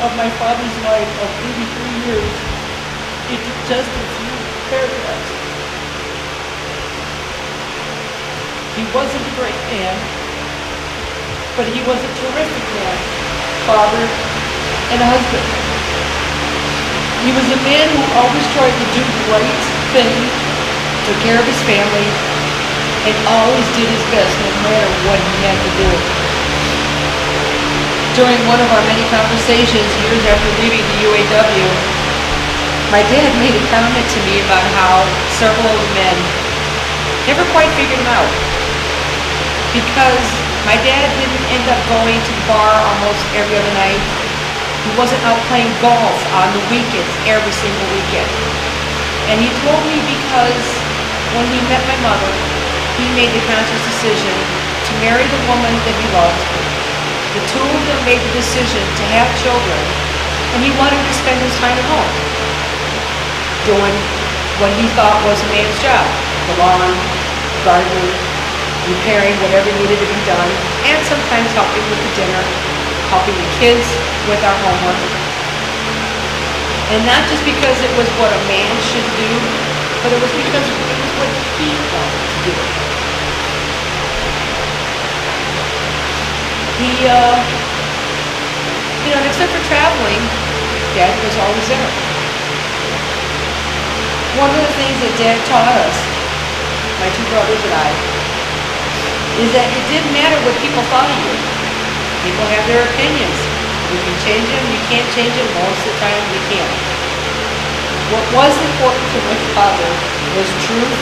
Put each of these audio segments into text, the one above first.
of my father's life of 83 years into just a few paragraphs. He wasn't a great man, but he was a terrific man, father, and husband. He was a man who always tried to do the right thing, took care of his family, and always did his best no matter what he had to do. During one of our many conversations years after leaving the UAW, my dad made a comment to me about how several of the men never quite figured him out. Because my dad didn't end up going to the bar almost every other night. He wasn't out playing golf on the weekends every single weekend. And he told me because when he met my mother, he made the conscious decision to marry the woman that he loved. The two of them made the decision to have children, and he wanted to spend his time at home, doing what he thought was a man's job: the lawn, gardening, repairing whatever needed to be done, and sometimes helping with the dinner, helping the kids with our homework. And not just because it was what a man should do, but it was because it was what he wanted to do. He, and except for traveling, Dad was always there. One of the things that Dad taught us, my two brothers and I, is that it didn't matter what people thought of you. People have their opinions. You can change them, you can't change them. Most of the time, you can't. What was important to my father was truth,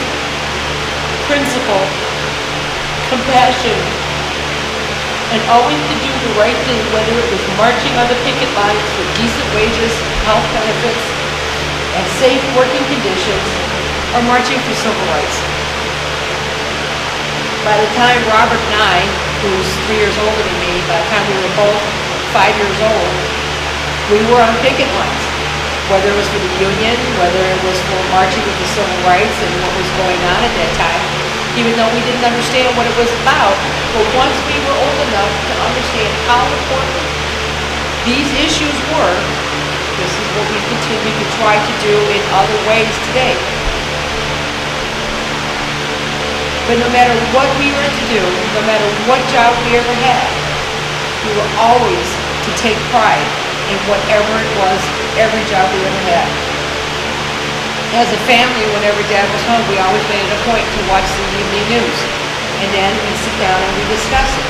principle, compassion, and always to do the right thing, whether it was marching on the picket lines for decent wages, health benefits, and safe working conditions, or marching for civil rights. By the time Robert and I, who's 3 years older than me, by the time we were both 5 years old, we were on picket lines. Whether it was for the union, whether it was for marching with the civil rights and what was going on at that time, even though we didn't understand what it was about, but once we were old enough to understand how important these issues were, this is what we continue to try to do in other ways today. But no matter what we were to do, no matter what job we ever had, we were always to take pride in whatever it was, every job we ever had. As a family, whenever Dad was home, we always made it a point to watch the evening news. And then we sit down and we discuss it.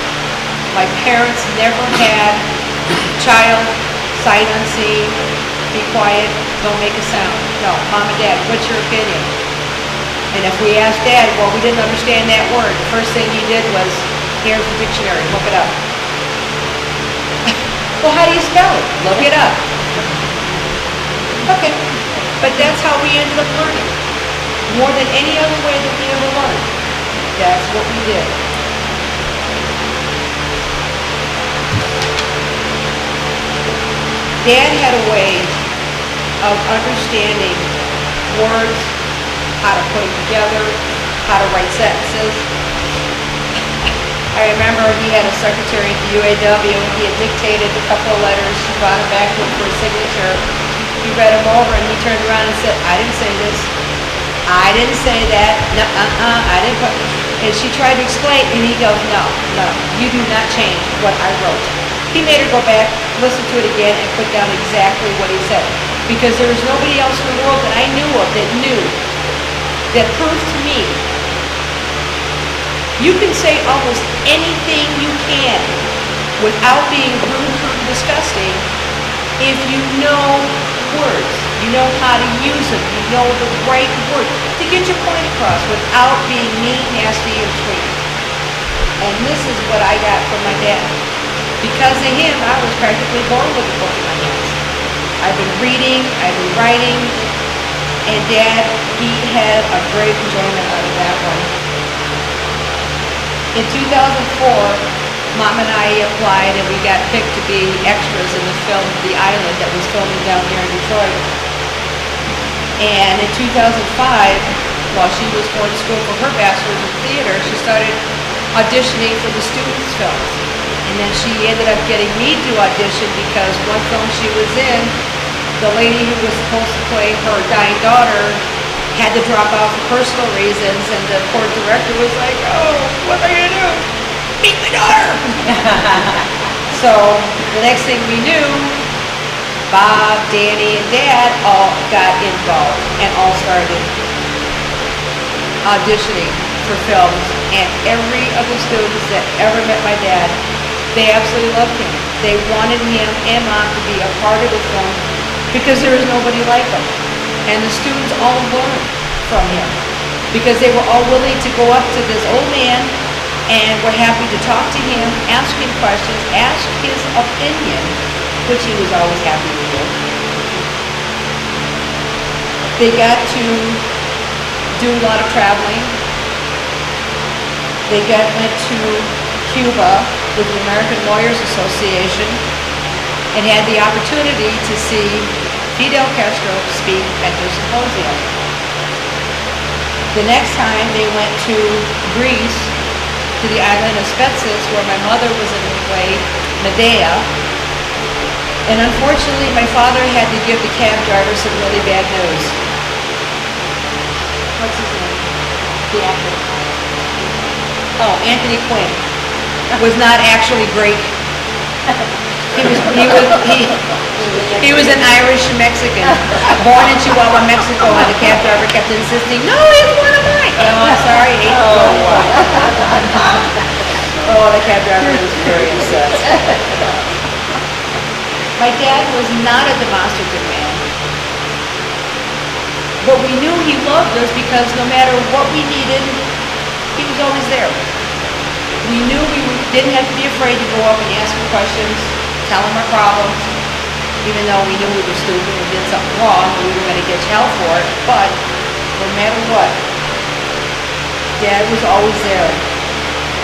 My parents never had child, sight unseen, be quiet, don't make a sound. No, Mom and Dad, what's your opinion? And if we asked Dad, well, we didn't understand that word, the first thing he did was, here's the dictionary, look it up. Well, how do you spell it? Look it up. Okay. But that's how we ended up learning. More than any other way that we ever learned. That's what we did. Dad had a way of understanding words, how to put them together, how to write sentences. I remember he had a secretary at the UAW, and he had dictated a couple of letters. She brought him back to him for a signature. He read them over and he turned around and said, I didn't say this. I didn't say that. No, I didn't put... And she tried to explain, and he goes, no, you do not change what I wrote. He made her go back, listen to it again, and put down exactly what he said. Because there was nobody else in the world that I knew of that proved to me you can say almost anything you can without being rude or disgusting if you know words, you know how to use them, you know the right word to get your point across without being mean, nasty, or sweet. And this is what I got from my dad. Because of him, I was practically born with a book in my hands. I've been reading, I've been writing, and Dad, he had a great enjoyment out of that one. In 2004, Mom and I applied and we got picked to be extras in the film The Island that was filming down here in Detroit. And in 2005, while she was going to school for her bachelor's in theater, she started auditioning for the students' films. And then she ended up getting me to audition because one film she was in, the lady who was supposed to play her dying daughter had to drop out for personal reasons, and the poor director was like, "Oh, what am I gonna do? Meet my daughter!" So the next thing we knew, Bob, Danny, and Dad all got involved and all started auditioning for films. And every of the students that ever met my dad, they absolutely loved him. They wanted him and Mom to be a part of the film because there was nobody like him. And the students all learned from him because they were all willing to go up to this old man and were happy to talk to him, ask him questions, ask his opinion, which he was always happy to do. They got to do a lot of traveling. Went to Cuba with the American Lawyers Association and had the opportunity to see Fidel Castro speak at their symposium. The next time they went to Greece, to the island of Spetses, where my mother was in the play Medea. And unfortunately, my father had to give the cab driver some really bad news. What's his name? The actor. Oh, Anthony Quinn was not actually Greek. He was an Irish Mexican, born in Chihuahua, Mexico, and the cab driver kept insisting, "No, he's one of mine." Oh, I'm sorry. Oh, the cab driver was very upset. My dad was not a demonstrative man, but we knew he loved us because no matter what we needed, he was always there. We knew we didn't have to be afraid to go up and ask him questions, tell him our problems, even though we knew we were stupid and did something wrong, we were going to get hell for it. But no matter what, Dad was always there,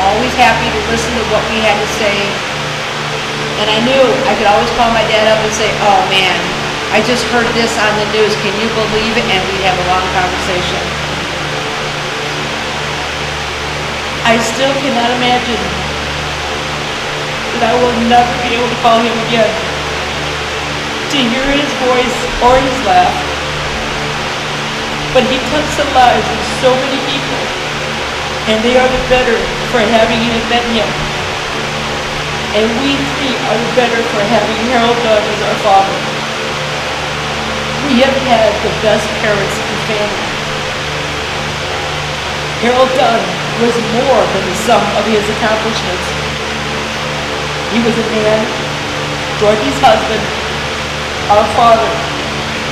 always happy to listen to what we had to say. And I knew I could always call my dad up and say, "Oh man, I just heard this on the news, can you believe it?" And we'd have a long conversation. I still cannot imagine that I will never be able to call him again, to hear his voice or his laugh. But he touched the lives of so many people, and they are the better for having met him. And we three are the better for having Harold Dunn as our father. We have had the best parents in the family. Harold Dunn was more than the sum of his accomplishments. He was a man, Dorothy's husband, our father.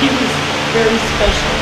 He was very special.